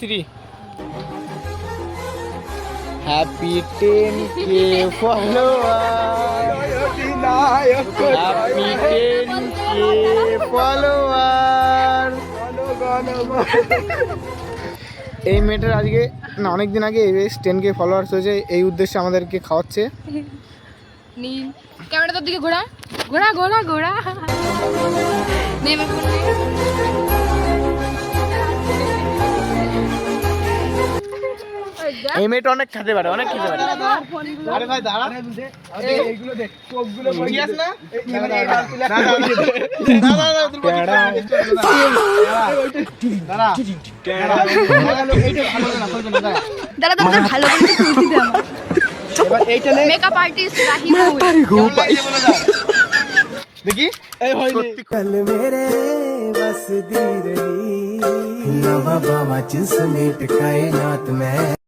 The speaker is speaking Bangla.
3 happy 10K follower, happy 10K follower. এই মেয়েটার আজকে না অনেকদিন আগে বেশ 10K ফলোয়ার্স হয়েছে, এই উদ্দেশ্যে আমাদেরকে খাওয়াচ্ছে। নীল ক্যামেরা তোর দিকে ঘোরা ঘোরা ঘোরা ঘোরা নেমে পড়ে। এই মেয়েটা অনেক খেতে পারে, অনেক খেতে পারে। আরে ভাই দাঁড়া, এইগুলো দেখ, কোকগুলো বই আছে না, এই দাঁড়া দাঁড়া ভালো করে তুলতে দে আমার। এবার এইটা নে, মেকআপ আর্টিস্ট রাহিম দেখি এই হয়নি। कल मेरे बस दी रही नवा बाबा जिस समेत कायनात में।